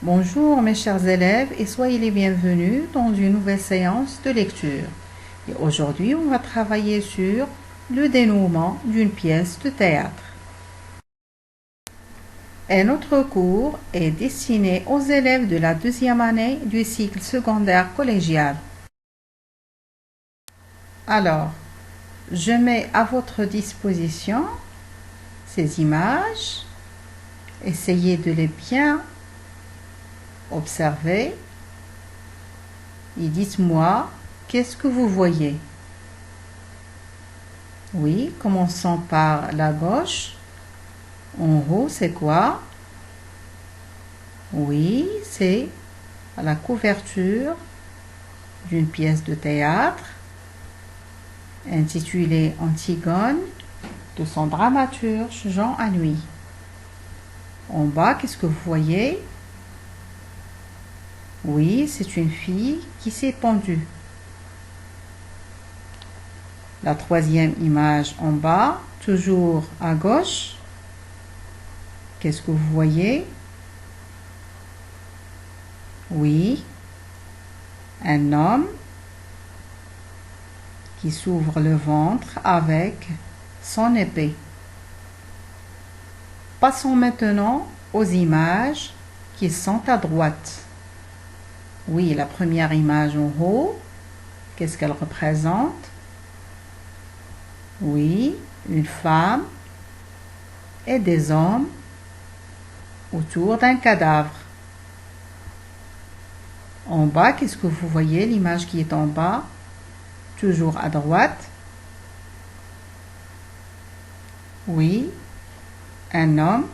Bonjour mes chers élèves et soyez les bienvenus dans une nouvelle séance de lecture. Et aujourd'hui, on va travailler sur le dénouement d'une pièce de théâtre. Et notre cours est destiné aux élèves de la deuxième année du cycle secondaire collégial. Alors, je mets à votre disposition ces images. Essayez de les bien observer et dites-moi qu'est-ce que vous voyez. Oui, commençons par la gauche. En haut, c'est quoi? Oui, c'est la couverture d'une pièce de théâtre intitulée Antigone de son dramaturge Jean Anouilh. En bas, qu'est-ce que vous voyez? Oui, c'est une fille qui s'est pendue. La troisième image en bas, toujours à gauche. Qu'est-ce que vous voyez? Oui, un homme qui s'ouvre le ventre avec son épée. Passons maintenant aux images qui sont à droite. Oui, la première image en haut, qu'est-ce qu'elle représente? Oui, une femme et des hommes autour d'un cadavre. En bas, qu'est-ce que vous voyez? L'image qui est en bas, toujours à droite. Oui, un homme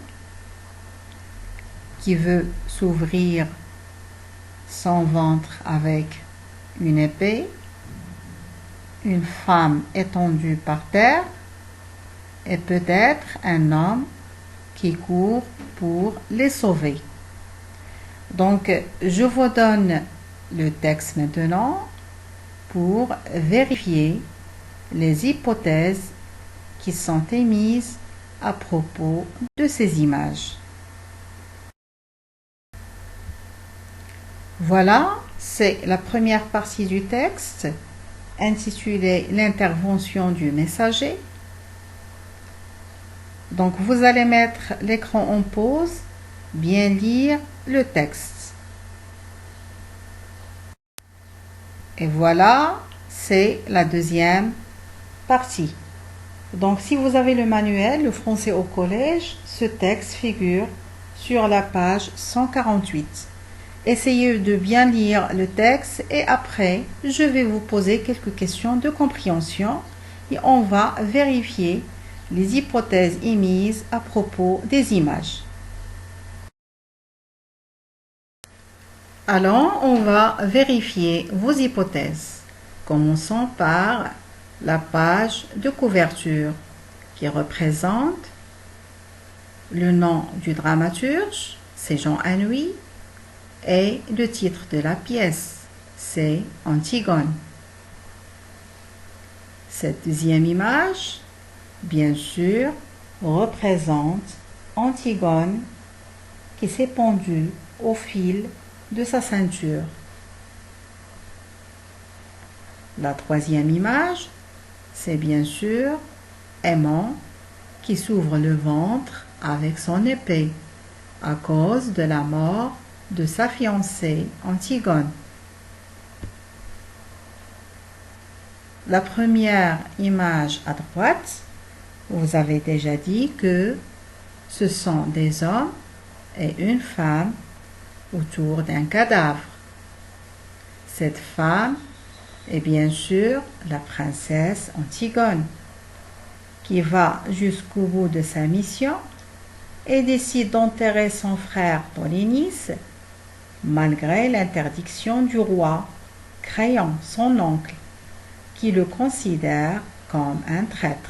qui veut s'ouvrir son ventre avec une épée, une femme étendue par terre et peut-être un homme qui court pour les sauver. Donc, je vous donne le texte maintenant pour vérifier les hypothèses qui sont émises à propos de ces images. Voilà, c'est la première partie du texte intitulée L'intervention du messager. Donc, vous allez mettre l'écran en pause, bien lire le texte. Et voilà, c'est la deuxième partie. Donc, si vous avez le manuel, le français au collège, ce texte figure sur la page 148. Essayez de bien lire le texte et après, je vais vous poser quelques questions de compréhension et on va vérifier les hypothèses émises à propos des images. Alors, on va vérifier vos hypothèses. Commençons par la page de couverture qui représente le nom du dramaturge, c'est Jean Anouilh, et le titre de la pièce, c'est Antigone. Cette deuxième image, bien sûr, représente Antigone qui s'est pendue au fil de sa ceinture. La troisième image, c'est bien sûr Aimant qui s'ouvre le ventre avec son épée à cause de la mort de sa fiancée Antigone. La première image à droite, vous avez déjà dit que ce sont des hommes et une femme autour d'un cadavre. Cette femme est bien sûr la princesse Antigone, qui va jusqu'au bout de sa mission et décide d'enterrer son frère Polynice malgré l'interdiction du roi, Créon, son oncle, qui le considère comme un traître.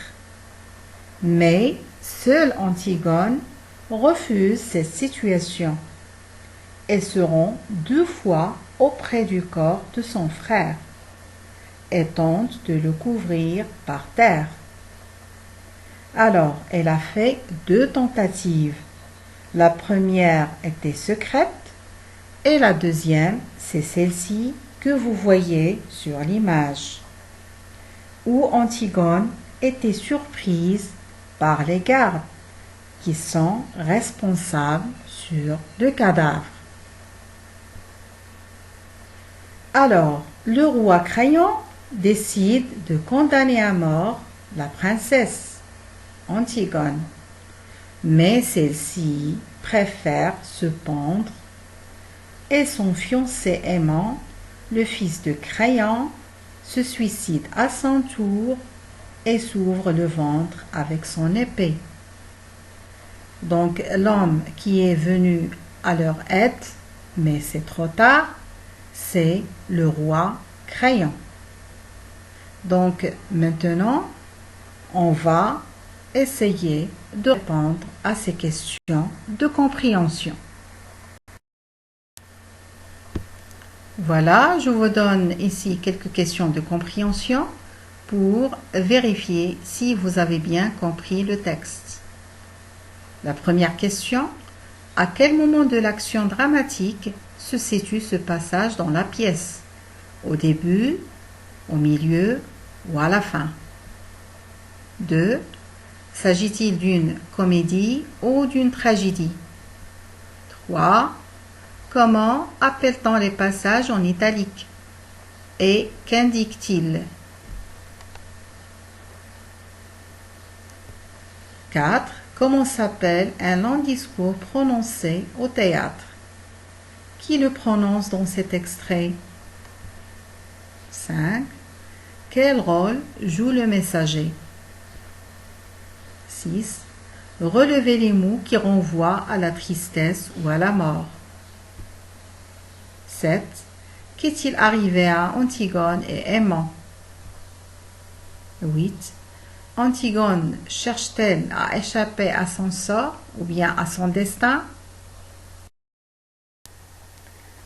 Mais seule Antigone refuse cette situation et se rend 2 fois auprès du corps de son frère et tente de le couvrir par terre. Alors, elle a fait 2 tentatives. La première était secrète Et la deuxième, c'est celle-ci que vous voyez sur l'image, où Antigone était surprise par les gardes qui sont responsables sur le cadavre. Alors, le roi Crayon décide de condamner à mort la princesse Antigone, mais celle-ci préfère se pendre et son fiancé aimant, le fils de Crayon, se suicide à son tour et s'ouvre le ventre avec son épée. Donc l'homme qui est venu à leur aide, mais c'est trop tard, c'est le roi Crayon. Donc maintenant, on va essayer de répondre à ces questions de compréhension. Voilà, je vous donne ici quelques questions de compréhension pour vérifier si vous avez bien compris le texte. La première question, à quel moment de l'action dramatique se situe ce passage dans la pièce? Au début, au milieu ou à la fin? 2. S'agit-il d'une comédie ou d'une tragédie? 3. Comment appelle-t-on les passages en italique? Et qu'indique-t-il? 4. Comment s'appelle un long discours prononcé au théâtre? Qui le prononce dans cet extrait? 5. Quel rôle joue le messager? 6. Relevez les mots qui renvoient à la tristesse ou à la mort. 7. Qu'est-il arrivé à Antigone et Aimant? 8. Antigone cherche-t-elle à échapper à son sort ou bien à son destin?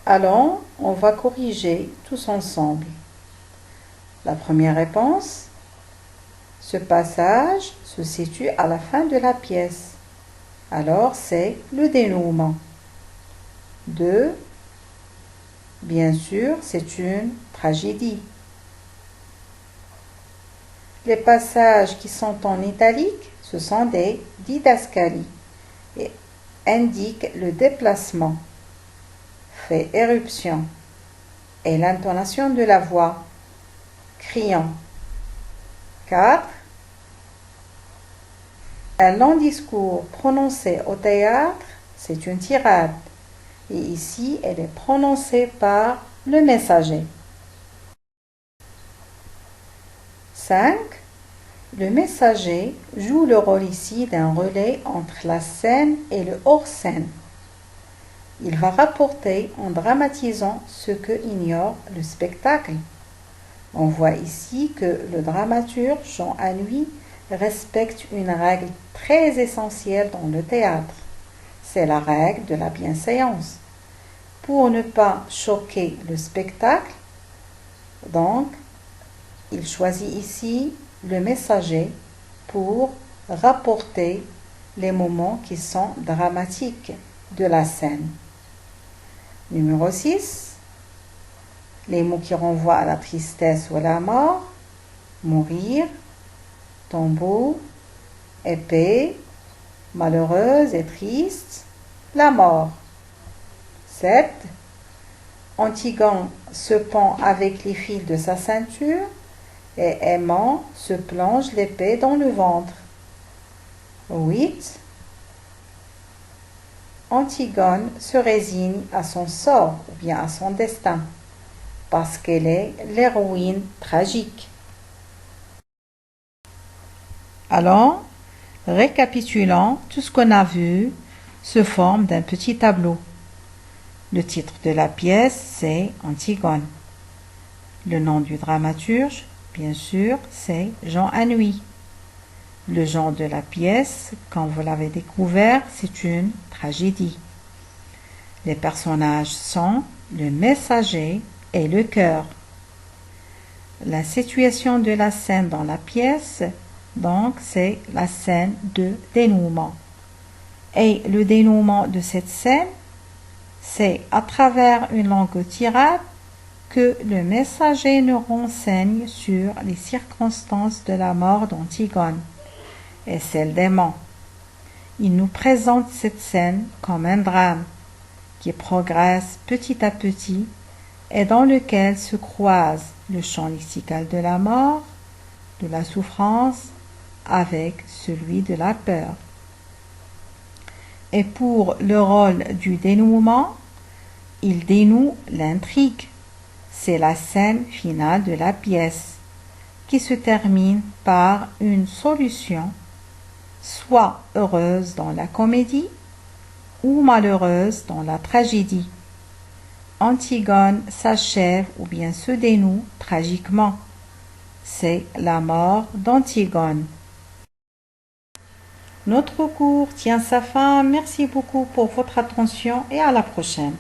Allons, on va corriger tous ensemble. La première réponse, ce passage se situe à la fin de la pièce. Alors c'est le dénouement. 2. Bien sûr, c'est une tragédie. Les passages qui sont en italique, ce sont des didascalies et indiquent le déplacement, fait éruption et l'intonation de la voix, criant. 4. Un long discours prononcé au théâtre, c'est une tirade. Et ici, elle est prononcée par le messager. 5. Le messager joue le rôle ici d'un relais entre la scène et le hors-scène. Il va rapporter en dramatisant ce que ignore le spectacle. On voit ici que le dramaturge Jean Anouilh respecte une règle très essentielle dans le théâtre. C'est la règle de la bienséance. Pour ne pas choquer le spectacle, donc, il choisit ici le messager pour rapporter les moments qui sont dramatiques de la scène. Numéro 6. Les mots qui renvoient à la tristesse ou à la mort, mourir, tombeau, épée, malheureuse et triste, la mort. 7. Antigone se pend avec les fils de sa ceinture et Aimant se plonge l'épée dans le ventre. 8. Antigone se résigne à son sort ou bien à son destin parce qu'elle est l'héroïne tragique. Alors, récapitulons tout ce qu'on a vu se forme d'un petit tableau. Le titre de la pièce, c'est Antigone. Le nom du dramaturge, bien sûr, c'est Jean Anouilh. Le genre de la pièce, comme vous l'avez découvert, c'est une tragédie. Les personnages sont le messager et le cœur. La situation de la scène dans la pièce, donc, c'est la scène de dénouement. Et le dénouement de cette scène, c'est C'est à travers une langue tirade que le messager nous renseigne sur les circonstances de la mort d'Antigone et celle d'Aimant. Il nous présente cette scène comme un drame qui progresse petit à petit et dans lequel se croise le champ lexical de la mort, de la souffrance, avec celui de la peur. Et pour le rôle du dénouement, il dénoue l'intrigue. C'est la scène finale de la pièce, qui se termine par une solution, soit heureuse dans la comédie, ou malheureuse dans la tragédie. Antigone s'achève ou bien se dénoue tragiquement. C'est la mort d'Antigone. Notre cours tient sa fin. Merci beaucoup pour votre attention et à la prochaine.